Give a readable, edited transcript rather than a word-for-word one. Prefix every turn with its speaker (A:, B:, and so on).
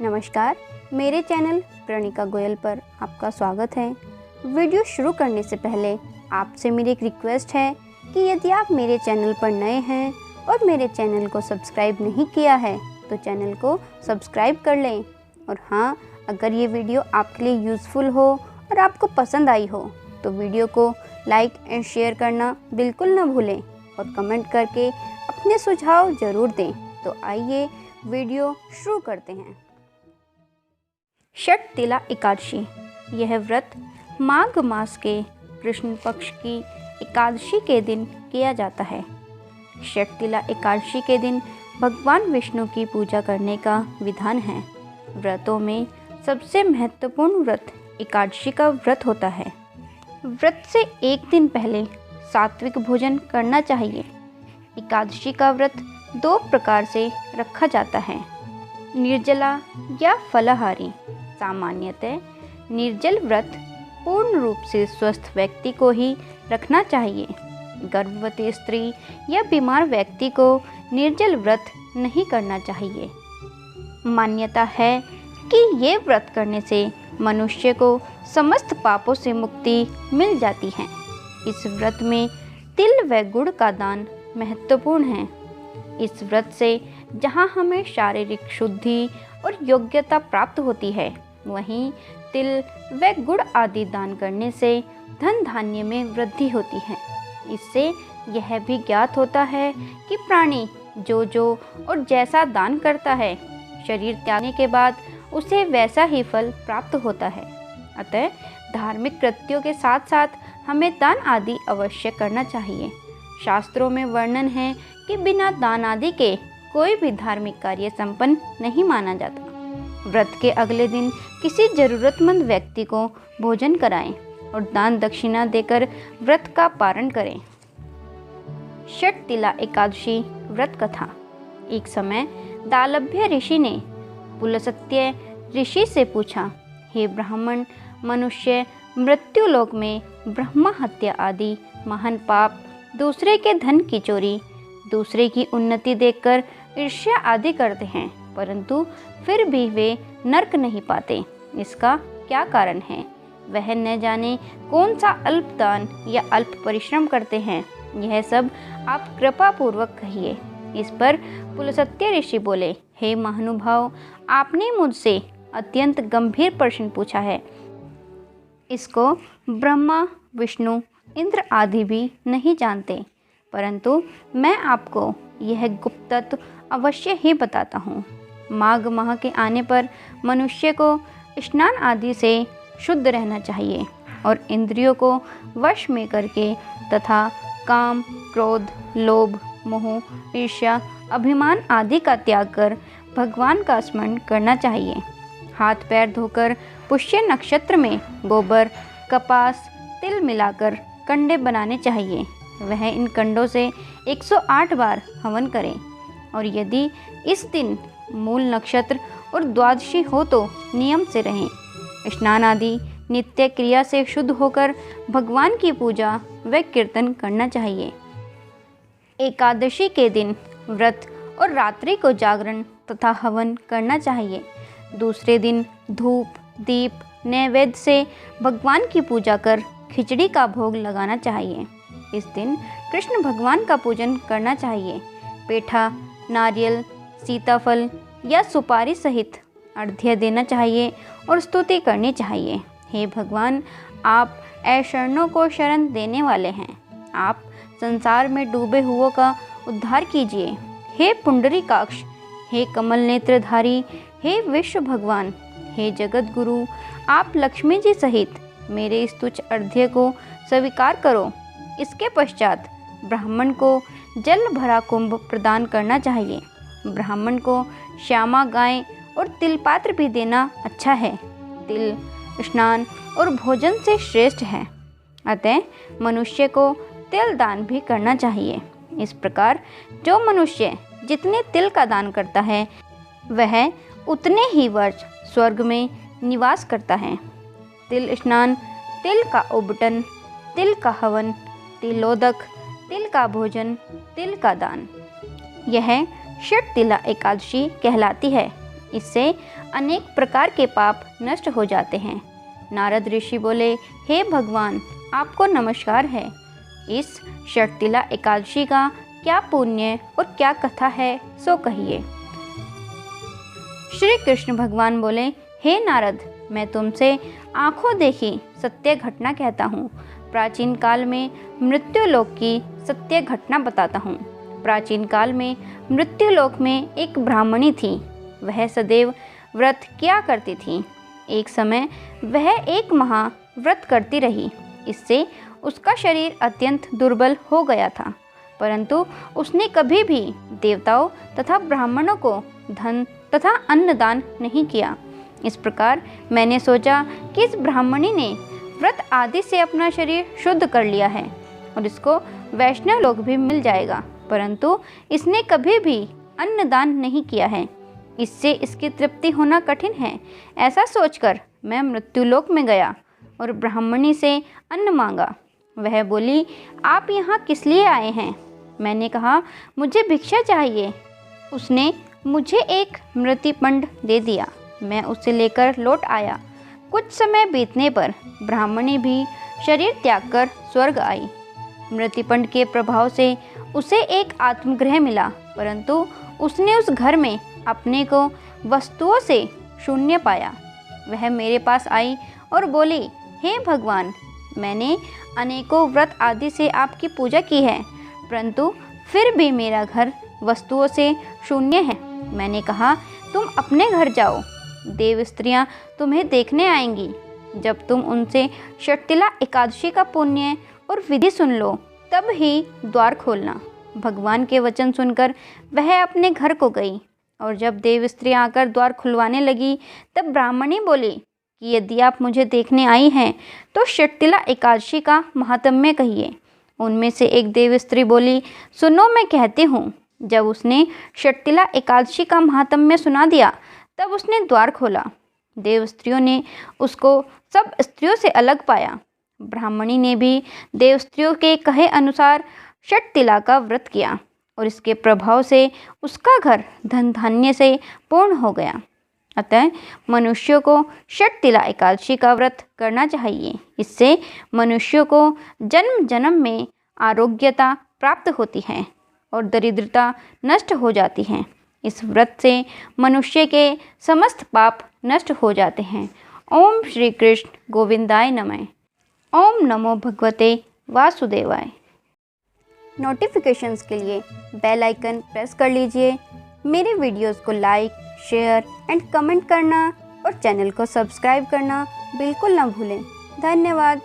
A: नमस्कार, मेरे चैनल प्रणिका गोयल पर आपका स्वागत है। वीडियो शुरू करने से पहले आपसे मेरी एक रिक्वेस्ट है कि यदि आप मेरे चैनल पर नए हैं और मेरे चैनल को सब्सक्राइब नहीं किया है तो चैनल को सब्सक्राइब कर लें। और हाँ, अगर ये वीडियो आपके लिए यूज़फुल हो और आपको पसंद आई हो तो वीडियो को लाइक एंड शेयर करना बिल्कुल ना भूलें और कमेंट करके अपने सुझाव ज़रूर दें। तो आइए वीडियो शुरू करते हैं। षटतिला एकादशी, यह व्रत माघ मास के कृष्ण पक्ष की एकादशी के दिन किया जाता है। षटतिला एकादशी के दिन भगवान विष्णु की पूजा करने का विधान है। व्रतों में सबसे महत्वपूर्ण व्रत एकादशी का व्रत होता है। व्रत से एक दिन पहले सात्विक भोजन करना चाहिए। एकादशी का व्रत दो प्रकार से रखा जाता है, निर्जला या फलाहारी। सामान्यतः निर्जल व्रत पूर्ण रूप से स्वस्थ व्यक्ति को ही रखना चाहिए। गर्भवती स्त्री या बीमार व्यक्ति को निर्जल व्रत नहीं करना चाहिए। मान्यता है कि ये व्रत करने से मनुष्य को समस्त पापों से मुक्ति मिल जाती है। इस व्रत में तिल व गुड़ का दान महत्वपूर्ण है। इस व्रत से जहाँ हमें शारीरिक शुद्धि और योग्यता प्राप्त होती है, वहीं तिल व गुड़ आदि दान करने से धन धान्य में वृद्धि होती है। इससे यह भी ज्ञात होता है कि प्राणी जो और जैसा दान करता है, शरीर त्यागने के बाद उसे वैसा ही फल प्राप्त होता है। अतः धार्मिक कृत्यों के साथ साथ हमें दान आदि अवश्य करना चाहिए। शास्त्रों में वर्णन है कि बिना दान आदि के कोई भी धार्मिक कार्य संपन्न नहीं माना जाता। व्रत के अगले दिन किसी जरूरतमंद व्यक्ति को भोजन कराएं और दान दक्षिणा देकर व्रत का पारण करें। षटतिला एकादशी व्रत कथा। एक समय दालभ्य ऋषि ने पुलस्त्य ऋषि से पूछा, हे ब्राह्मण, मनुष्य मृत्युलोक में ब्रह्म हत्या आदि महान पाप, दूसरे के धन की चोरी, दूसरे की उन्नति देखकर ईर्ष्या आदि करते हैं, परंतु फिर भी वे नरक नहीं पाते। इसका क्या कारण है? वह न जाने कौन सा अल्प दान या अल्प परिश्रम करते हैं। यह सब आप कृपा पूर्वक कहिए। इस पर पुलस्त्य ऋषि बोले, हे महानुभाव, आपने मुझसे अत्यंत गंभीर प्रश्न पूछा है। इसको ब्रह्मा, विष्णु, इंद्र आदि भी नहीं जानते, परंतु मैं आपको यह गुप्त तत्व अवश्य ही बताता हूँ। माघ माह के आने पर मनुष्य को स्नान आदि से शुद्ध रहना चाहिए और इंद्रियों को वश में करके तथा काम, क्रोध, लोभ, मोह, ईर्ष्या, अभिमान आदि का त्याग कर भगवान का स्मरण करना चाहिए। हाथ पैर धोकर पुष्य नक्षत्र में गोबर, कपास, तिल मिलाकर कंडे बनाने चाहिए। वह इन कंडों से 108 बार हवन करें और यदि इस दिन मूल नक्षत्र और द्वादशी हो तो नियम से रहें। स्नान आदि नित्य क्रिया से शुद्ध होकर भगवान की पूजा व कीर्तन करना चाहिए। एकादशी के दिन व्रत और रात्रि को जागरण तथा हवन करना चाहिए। दूसरे दिन धूप, दीप, नैवेद्य से भगवान की पूजा कर खिचड़ी का भोग लगाना चाहिए। इस दिन कृष्ण भगवान का पूजन करना चाहिए। पेठा, नारियल, सीताफल या सुपारी सहित अर्घ्य देना चाहिए और स्तुति करनी चाहिए। हे भगवान, आप अशरणों को शरण देने वाले हैं। आप संसार में डूबे हुओं का उद्धार कीजिए। हे पुंडरीकाक्ष, हे कमल नेत्रधारी, हे विश्व भगवान, हे जगत गुरु, आप लक्ष्मी जी सहित मेरे इस तुच्छ अर्घ्य को स्वीकार करो। इसके पश्चात ब्राह्मण को जल भरा कुंभ प्रदान करना चाहिए। ब्राह्मण को श्यामा गाय और तिल पात्र भी देना अच्छा है। तिल स्नान और भोजन से श्रेष्ठ है, अतः मनुष्य को तिल दान भी करना चाहिए। इस प्रकार जो मनुष्य जितने तिल का दान करता है, वह उतने ही वर्ष स्वर्ग में निवास करता है। तिल स्नान, तिल का उबटन, तिल का हवन, तिलोदक, तिल का भोजन, तिल का दान, यह षटतिला एकादशी कहलाती है। इससे अनेक प्रकार के पाप नष्ट हो जाते हैं। नारद ऋषि बोले, हे भगवान, आपको नमस्कार है। इस षटतिला एकादशी का क्या पुण्य और क्या कथा है, सो कहिए। श्री कृष्ण भगवान बोले, हे नारद, मैं तुमसे आंखों देखी सत्य घटना कहता हूँ। प्राचीन काल में मृत्युलोक की सत्य घटना बताता हूँ। प्राचीन काल में मृत्युलोक में एक ब्राह्मणी थी। वह सदैव व्रत किया करती थी। एक समय वह एक महाव्रत करती रही। इससे उसका शरीर अत्यंत दुर्बल हो गया था, परंतु उसने कभी भी देवताओं तथा ब्राह्मणों को धन तथा अन्नदान नहीं किया। इस प्रकार मैंने सोचा कि इस ब्राह्मणी ने व्रत आदि से अपना शरीर शुद्ध कर लिया है और इसको वैष्णव लोक भी मिल जाएगा, परंतु इसने कभी भी अन्नदान नहीं किया है। इससे इसकी तृप्ति होना कठिन है। ऐसा सोचकर मैं मृत्युलोक में गया और ब्राह्मणी से अन्न मांगा। वह बोली, आप यहाँ किस लिए आए हैं? मैंने कहा, मुझे भिक्षा चाहिए। उसने मुझे एक मृतिपंड दे दिया। मैं उसे लेकर लौट आया। कुछ समय बीतने पर ब्राह्मणी भी शरीर त्याग कर स्वर्ग आई। मृतिपंड के प्रभाव से उसे एक आत्मगृह मिला, परंतु उसने उस घर में अपने को वस्तुओं से शून्य पाया। वह मेरे पास आई और बोली, हे भगवान, मैंने अनेकों व्रत आदि से आपकी पूजा की है, परंतु फिर भी मेरा घर वस्तुओं से शून्य है। मैंने कहा, तुम अपने घर जाओ, देव स्त्रियां तुम्हें देखने आएंगी। जब तुम उनसे षटतिला एकादशी का पुण्य और विधि सुन लो, तब ही द्वार खोलना। भगवान के वचन सुनकर वह अपने घर को गई और जब देव स्त्रियां आकर द्वार खुलवाने लगी, तब ब्राह्मणी बोली कि यदि आप मुझे देखने आई हैं तो षटतिला एकादशी का महात्म्य कहिए। उनमें से एक देव स्त्री बोली, सुनो, मैं कहती हूँ। जब उसने षटतिला एकादशी का महात्म्य सुना दिया, तब उसने द्वार खोला। देव स्त्रियों ने उसको सब स्त्रियों से अलग पाया। ब्राह्मणी ने भी देव स्त्रियों के कहे अनुसार षटतिला का व्रत किया और इसके प्रभाव से उसका घर धन धान्य से पूर्ण हो गया। अतः मनुष्यों को षटतिला एकादशी का व्रत करना चाहिए। इससे मनुष्यों को जन्म जन्म में आरोग्यता प्राप्त होती है और दरिद्रता नष्ट हो जाती है। इस व्रत से मनुष्य के समस्त पाप नष्ट हो जाते हैं। ओम श्री कृष्ण गोविंदाय नमः। ओम नमो भगवते वासुदेवाय। नोटिफिकेशंस के लिए बेल आइकन प्रेस कर लीजिए। मेरे वीडियोस को लाइक, शेयर एंड कमेंट करना और चैनल को सब्सक्राइब करना बिल्कुल ना भूलें। धन्यवाद।